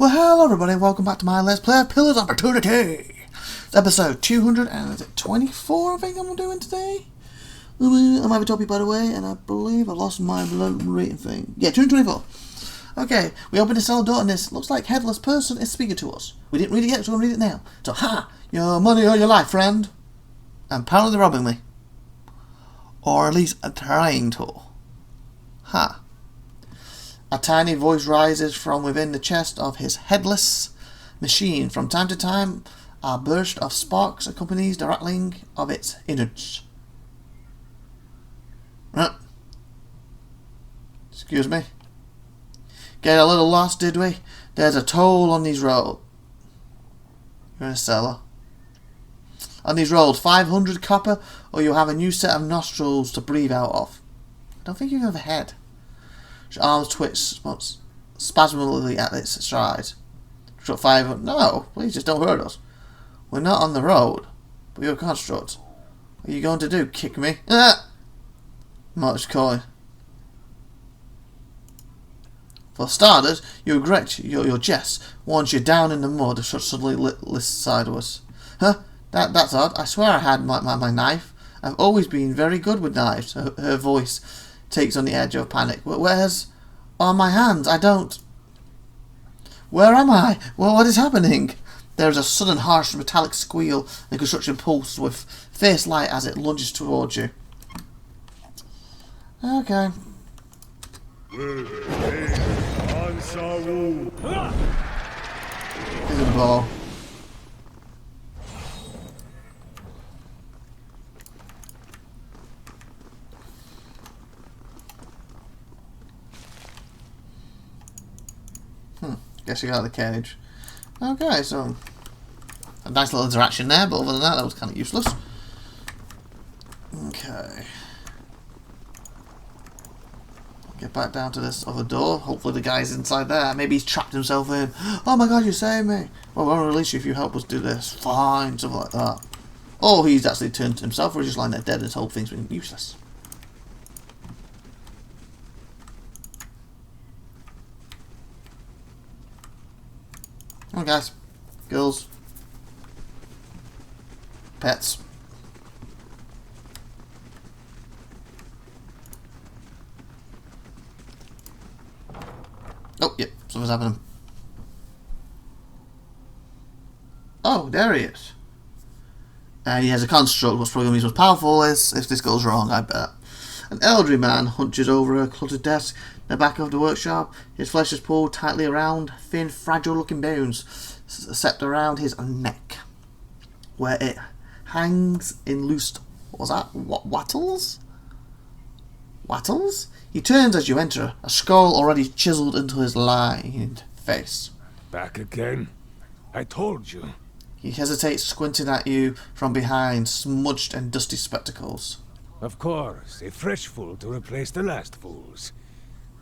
Well, hello everybody, welcome back to my Let's Play Pillars of Eternity. It's episode 224, I think I'm doing today. I'm IVATOPIA, by the way, and I believe I lost my blood rating thing. Yeah, 224. Okay, we opened the cell door and this looks like headless person is speaking to us. We didn't read it yet, so I'm going to read it now. So, ha! Your money or your life, friend. And apparently they're robbing me. Or at least trying to. Ha. A tiny voice rises from within the chest of his headless machine. From time to time, a burst of sparks accompanies the rattling of its innards. Excuse me. Get a little lost, did we? There's a toll on these roads. You're in a cellar. On these roads, 500 copper, or you'll have a new set of nostrils to breathe out of. I don't think you have a head. Your arms twitch spasmodically at its stride. Struck 500. No, please just don't hurt us. We're not on the road, but you're a construct. What are you going to do? Kick me? Much coin. For starters, you regret your jest once you're down in the mud and suddenly list sideways. Huh? That's odd. I swear I had my knife. I've always been very good with knives. Her voice takes on the edge of panic. Where's on my hands? I don't. Where am I? Well, what is happening? There is a sudden harsh metallic squeal and construction pulses with fierce light as it lunges towards you. Okay. Here's a ball. Guess you got the cage. Okay, so a nice little interaction there, but other than that was kind of useless. Okay. Get back down to this other door. Hopefully the guy's inside there. Maybe he's trapped himself in. Oh my god, you saved me. Well, we'll release you if you help us do this. Fine, something like that. Or he's actually turned to himself, or he's just lying there dead and his whole thing's been useless. Come on, guys. Girls. Pets. Oh, yep. Something's happening. Oh, there he is. He has a construct. What's probably going to be most powerful is if this goes wrong, I bet. An elderly man hunches over a cluttered desk in the back of the workshop. His flesh is pulled tightly around thin, fragile-looking bones, except around his neck, where it hangs in loose. What was that? Wattles? Wattles? He turns as you enter, a skull already chiseled into his lined face. Back again? I told you. He hesitates, squinting at you from behind smudged and dusty spectacles. Of course, a fresh fool to replace the last fools.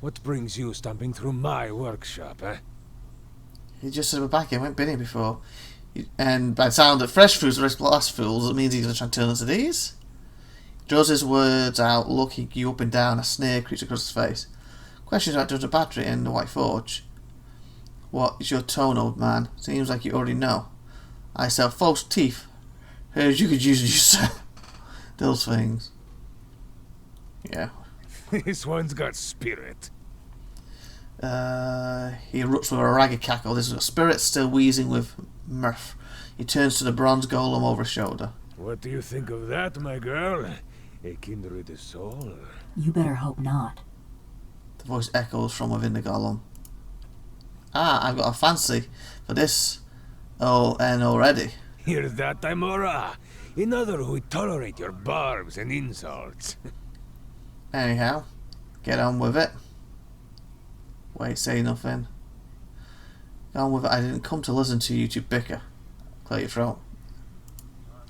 What brings you stomping through my workshop, eh? He just said we're back here, we haven't been here before. And by the sound of fresh fools replace last fools, it means he's going to try and turn us to these. He draws his words out, looking you up and down, a sneer creeps across his face. Questions about the battery in the White Forge. What is your tone, old man? Seems like you already know. I sell false teeth. Heard you could use those things. Yeah. This one's got spirit. He erupts with a ragged cackle. There's a spirit still wheezing with mirth. He turns to the bronze golem over his shoulder. What do you think of that, my girl? A kindred soul? You better hope not. The voice echoes from within the golem. Ah, I've got a fancy for this. Oh, and already. Hear that, Timora? Another who would tolerate your barbs and insults. Anyhow, get on with it. Wait, say nothing. Get on with it. I didn't come to listen to you two bicker. Clear your throat.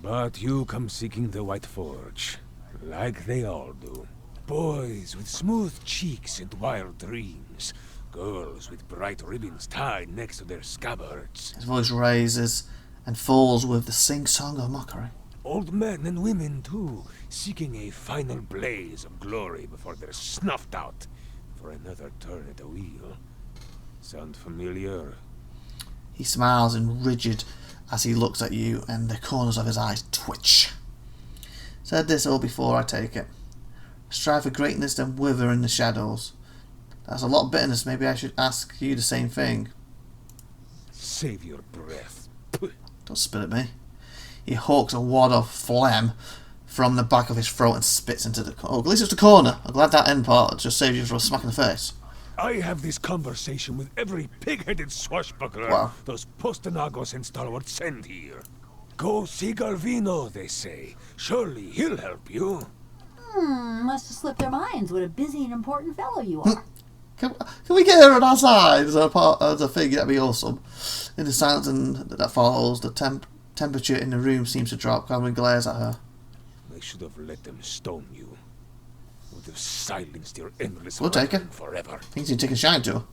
But you come seeking the White Forge, like they all do. Boys with smooth cheeks and wild dreams. Girls with bright ribbons tied next to their scabbards. His voice raises and falls with the sing-song of mockery. Old men and women, too, seeking a final blaze of glory before they're snuffed out for another turn at the wheel. Sound familiar? He smiles in rigid as he looks at you, and the corners of his eyes twitch. Said this all before, I take it. Strive for greatness, then wither in the shadows. That's a lot of bitterness. Maybe I should ask you the same thing. Save your breath. Don't spit at me. He hawks a wad of phlegm from the back of his throat and spits into the corner. Oh, at least it's the corner. I'm glad that end part just saved you from a smack in the face. I have this conversation with every pig-headed swashbuckler Wow. those postonagos and stalwarts send here. Go see Galvino, they say. Surely he'll help you. Must have slipped their minds what a busy and important fellow you are. Can we get her on our side as a thing? That'd be awesome. In the silence that follows, the temperature in the room seems to drop. Cameron glares at her. I should have let them stone you. Would have silenced your endless We'll take it. rambling forever. Thinks he'd take a shine to her.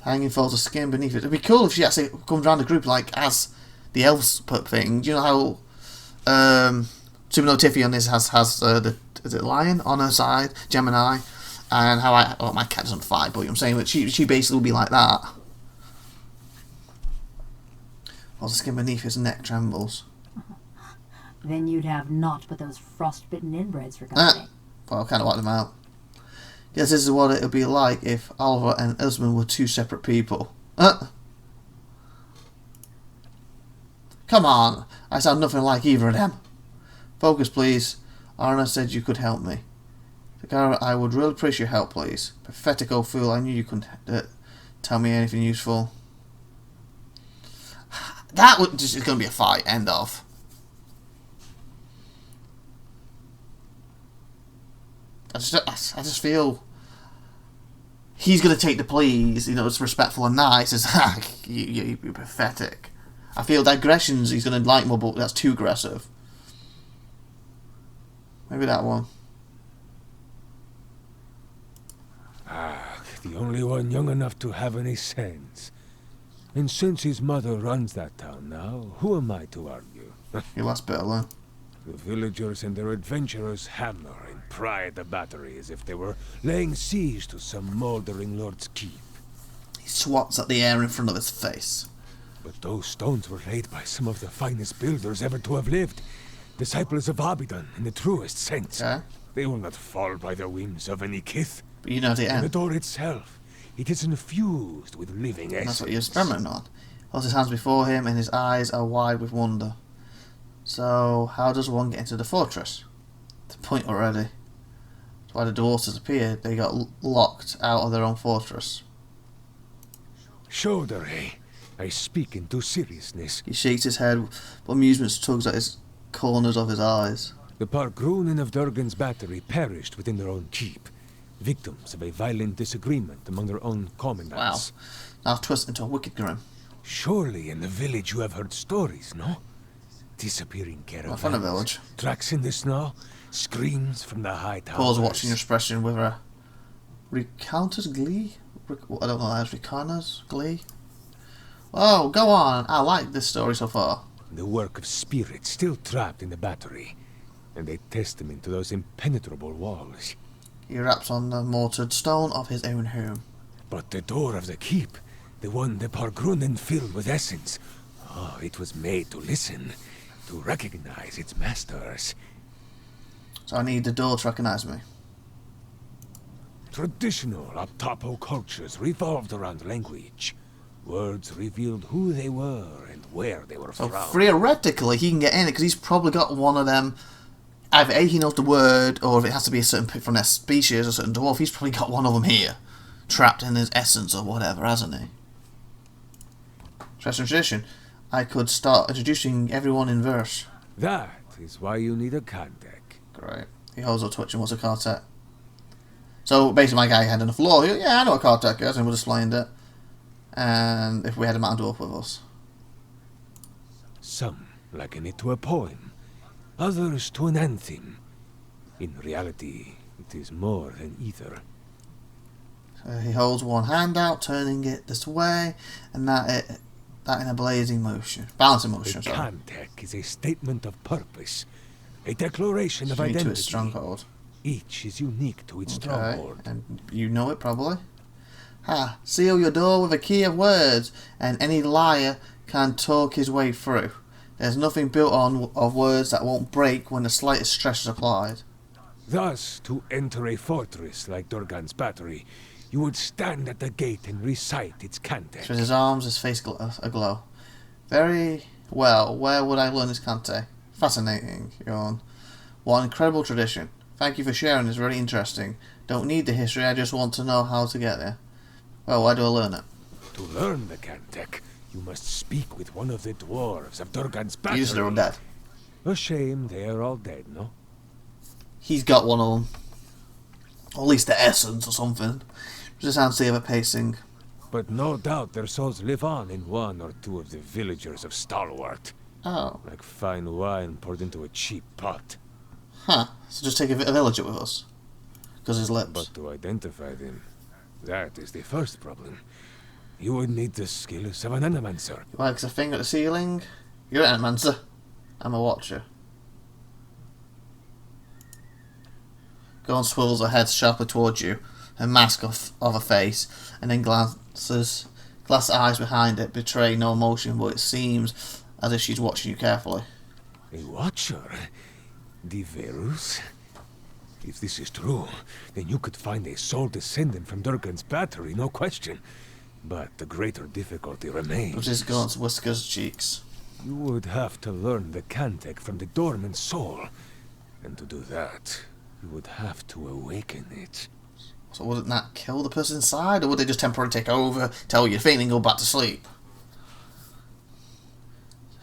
Hanging folds of skin beneath it. It'd be cool if she actually comes around the group like as the elves put thing. Do you know how Super Tiffy on this has is it lion on her side, Gemini, and how my cat doesn't fight, but I'm saying that she basically will be like that. While the skin beneath his neck trembles. Then you'd have naught but those frostbitten inbreds for company. Well, I kind of wiped them out. Guess this is what it would be like if Oliver and Esmond were two separate people. Come on, I sound nothing like either of them. Focus, please. Arna said you could help me. Takara, I would really appreciate your help, please. Pathetic old fool, I knew you couldn't tell me anything useful. That is going to be a fight, end of. I just feel he's going to take the please, it's respectful and nice. It's you're pathetic. I feel the aggressions he's going to like more, but that's too aggressive. Maybe that one. The only one young enough to have any sense. And since his mother runs that town now, who am I to argue? Your last bit alone. The villagers and their adventurers hammer and pry at the battery as if they were laying siege to some mouldering lord's keep. He swats at the air in front of his face. But those stones were laid by some of the finest builders ever to have lived. Disciples of Abidan in the truest sense. Okay. They will not fall by the whims of any kith. But you know the And the end. door itself, it is infused with living essence. That's what you're experimenting on. Holds his hands before him and his eyes are wide with wonder. So, how does one get into the fortress? The point already. That's why the dwarves disappeared. They got locked out of their own fortress. Shoulder, eh? I speak into seriousness. He shakes his head, but amusement tugs at his corners of his eyes. The Pargrunen of Durgan's battery perished within their own keep, victims of a violent disagreement among their own Wow. commandants. Now twisted into a wicked grin. Surely in the village you have heard stories, no? Disappearing Not caravans, from the village. tracks in the snow, screams from the high towers. Paul's watching your expression with a recounter's glee? I don't know that is Ricardo's glee. Oh, go on. I like this story so far. The work of spirits still trapped in the battery, and a testament to those impenetrable walls. He raps on the mortared stone of his own home. But the door of the keep, the one the Pargrunen filled with essence, it was made to listen, to recognize its masters. So I need the door to recognise me. Traditional Aptapo cultures revolved around language. Words revealed who they were and where they were So from. theoretically, he can get in it because he's probably got one of them. Either A, he knows the word, or if it has to be a certain from their species, a certain dwarf, he's probably got one of them here, trapped in his essence or whatever, hasn't he? Tradition, tradition. I could start introducing everyone in verse. That is why you need a card deck. Great. He holds up Twitch and what's a card deck. So basically, my guy had on the floor. Yeah, I know what card deck is, and we're displaying it. And if we had a mountain dwarf with us. Some liken it to a poem, others to an anthem. In reality, it is more than either. So he holds one hand out, turning it this way, and that in a blazing motion. Balancing motion, A sorry. card deck is a statement of purpose, a declaration of Unique to identity. his stronghold. Each is unique to its Okay, stronghold. and you know it probably. Ha! Seal your door with a key of words, and any liar can talk his way through. There's nothing built on of words that won't break when the slightest stress is applied. Thus, to enter a fortress like Durgan's battery, you would stand at the gate and recite its cantic. With his arms, his face aglow. Very well. Where would I learn this cantic? Fascinating, yawn. What an incredible tradition. Thank you for sharing. It's very interesting. Don't need the history. I just want to know how to get there. Well, why do I learn it? To learn the cantic, you must speak with one of the dwarves of Durgan's battery. They're all dead. A shame they are all dead, no? He's got one of them. Or at least the essence or something. Just sounds the other pacing. But no doubt their souls live on in one or two of the villagers of Stalwart. Oh. Like fine wine poured into a cheap pot. Huh. So just take a villager with us. Because his lips. But to identify them, that is the first problem. You would need the skills of an animancer. He wags a finger at the ceiling. You're an animancer. I'm a watcher. Gorn swirls her head sharply towards you, her mask of a face, and then glass eyes behind it betray no emotion, but it seems as if she's watching you carefully. A watcher? Diverus? If this is true, then you could find a soul descendant from Durgan's battery, no question. But the greater difficulty remains. Which is Gorn's whiskers cheeks. You would have to learn the cantic from the dormant soul. And to do that, you would have to awaken it. So wouldn't that kill the person inside, or would they just temporarily take over, tell you you're fainting, and go back to sleep?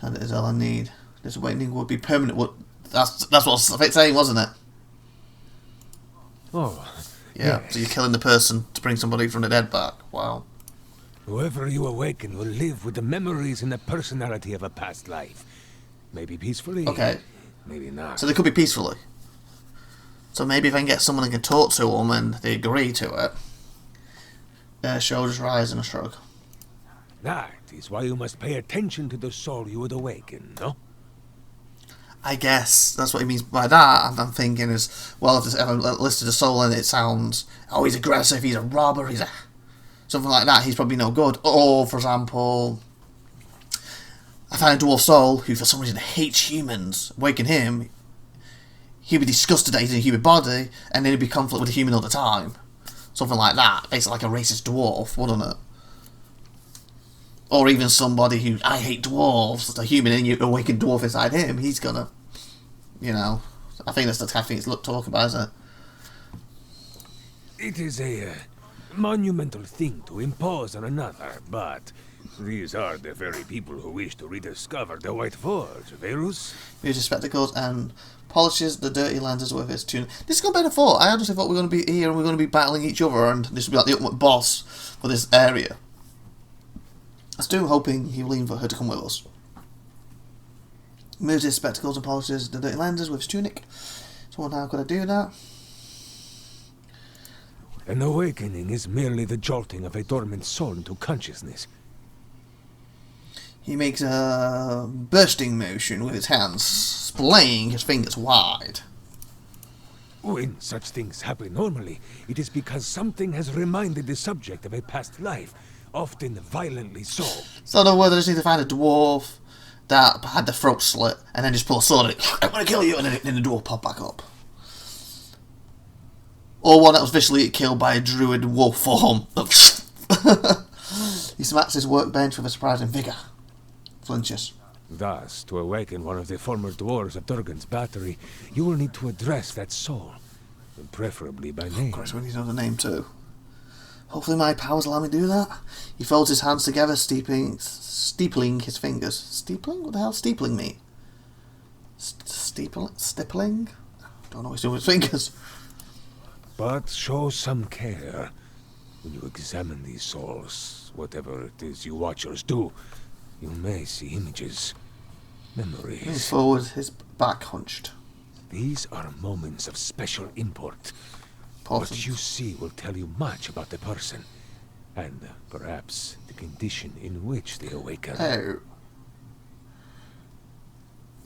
And it is all I need. This awakening would be permanent. That's what I was saying, wasn't it? Oh. Yeah, Yes. so you're killing the person to bring somebody from the dead back. Wow. Whoever you awaken will live with the memories and the personality of a past life. Maybe peacefully. Okay. Maybe not. So they could be peacefully. So maybe if I can get someone and can talk to them and they agree to it, their shoulders rise in a shrug. That is why you must pay attention to the soul you would awaken, no? I guess that's what he means by that. I'm thinking is, well, if there's ever listed a soul and it sounds, oh, he's aggressive, he's a robber, he's a... something like that, he's probably no good. Or, for example, I find a dwarf soul who for some reason hates humans. Awaken him, he'd be disgusted that he's in a human body, and then he'd be conflict with a human all the time. Something like that. Basically like a racist dwarf, wouldn't it? Or even somebody who, I hate dwarves, it's a human, and you awaken dwarf inside him, he's gonna, you know... I think that's the kind of thing it's talking about, isn't it? It is a monumental thing to impose on another, but these are the very people who wish to rediscover the White Forge, Verus. Uses his spectacles and polishes the dirty lenses with his tunic. This is going better than I thought. I honestly thought we were going to be here and we are going to be battling each other, and this would be like the ultimate boss for this area. I was still hoping he will leave for her to come with us. Moves his spectacles and polishes the dirty lenses with his tunic. So how could I do that? An awakening is merely the jolting of a dormant soul into consciousness. He makes a bursting motion with his hands, splaying his fingers wide. When such things happen normally, it is because something has reminded the subject of a past life, often violently so. So in other words, I just need to find a dwarf that had the throat slit, and then just pull a sword and I'm gonna kill you, and then the dwarf pop back up. Or one that was vicious killed by a druid wolf form. He smacks his workbench with a surprising vigour. Flinches. Thus, to awaken one of the former dwarves of Durgan's battery, you will need to address that soul, preferably by name. Of course, we need to know the name too. Hopefully my powers allow me to do that. He folds his hands together, steepling his fingers. Steepling? What the hell does steepling mean? Stippling? Don't know what he's doing with his fingers. But show some care. When you examine these souls, whatever it is you watchers do, you may see images, memories. Leans forward, his back hunched. These are moments of special import. What you see will tell you much about the person, and perhaps the condition in which they awaken. Oh.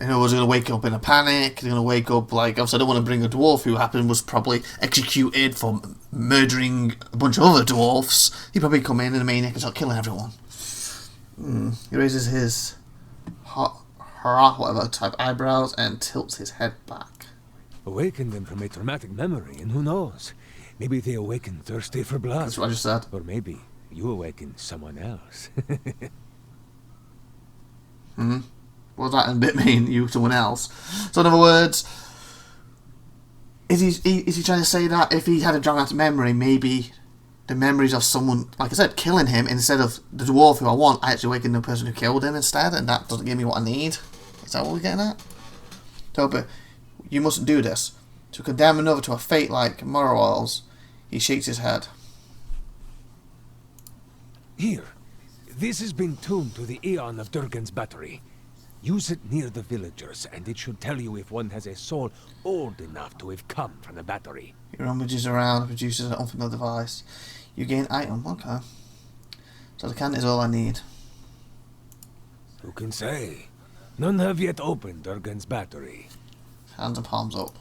You know, was going to wake up in a panic, they're going to wake up like, obviously I don't want to bring a dwarf who was probably executed for murdering a bunch of other dwarfs, he'd probably come in and a maniac and start killing everyone. He raises his whatever type eyebrows and tilts his head back. Awaken them from a traumatic memory, and who knows? Maybe they awaken thirsty for blood. That's what I just said. Or maybe you awaken someone else. What does that bit mean? You, someone else. So in other words, is he trying to say that if he had a traumatic memory, maybe the memories of someone, like I said, killing him instead of the dwarf who I want, I actually awaken the person who killed him instead, and that doesn't give me what I need? Is that what we're getting at? Toby, you mustn't do this. To condemn another to a fate like Morowell's, he shakes his head. Here, this has been tuned to the Aeon of Durgan's battery. Use it near the villagers, and it should tell you if one has a soul old enough to have come from the battery. He rummages around and produces an unfamiliar device. You gain item, okay. So the can is all I need. Who can say? None have yet opened Durgan's battery. Hands and palms up.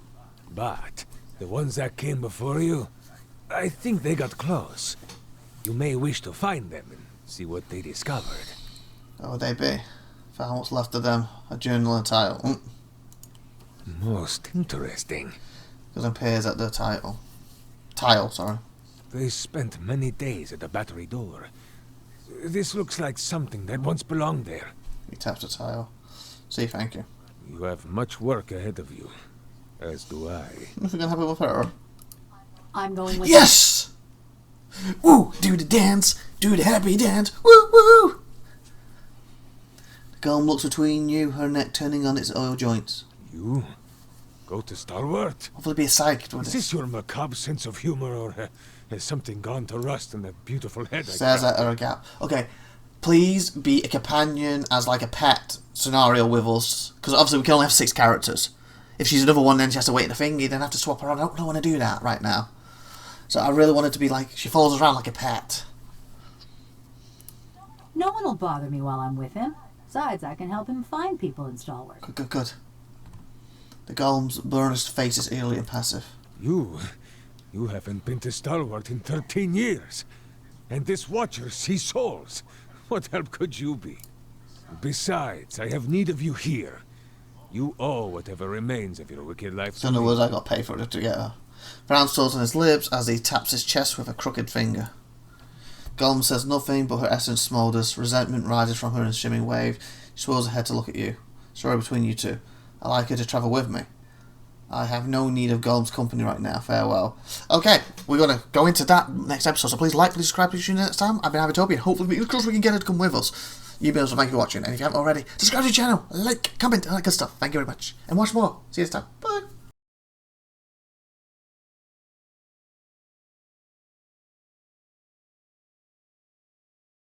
But the ones that came before you, I think they got close. You may wish to find them and see what they discovered. What would they be? Found what's left of them. A journal and title. Most interesting. Because it appears at the title. Tile, sorry. They spent many days at the battery door. This looks like something that once belonged there. He taps the tile. Say thank you. You have much work ahead of you. As do I. If we're gonna have it with her. I'm going with Yes! Woo! Do the dance! Do the happy dance! Woo woo! The golem looks between you, her neck turning on its oil joints. You? Go to Stalwart? Hopefully be a psychic with Is this. this your macabre sense of humor, or has something gone to rust in that beautiful head I Stares grabbed? at her a gap. Okay, please be a companion as like a pet scenario with us. Because obviously we can only have 6 characters. If she's another one, then she has to wait in a thingy, then have to swap her on. I don't want to do that right now. So I really want it to be like, she follows us around like a pet. No one will bother me while I'm with him. Besides, I can help him find people in Stalwart. Good, good, good. The golem's burned face is eerily impassive. You haven't been to Stalwart in 13 years. And this Watcher sees souls. What help could you be? Besides, I have need of you here. You owe whatever remains of your wicked life to So in other me. words, I got to pay for it to get her. Brown stills on his lips as he taps his chest with a crooked finger. Golem says nothing, but her essence smoulders. Resentment rises from her in a shimmering wave. She swirls her head to look at you. Story between you two. I'd like her to travel with me. I have no need of Golem's company right now. Farewell. Okay, we're going to go into that next episode. So please like, please subscribe, please tune in next time. I've been IVATOPIA. Hopefully, because we can get her to come with us. You be able to thank you for watching. And if you haven't already, subscribe to the channel, like, comment, all that good stuff. Thank you very much. And watch more. See you next time. Bye.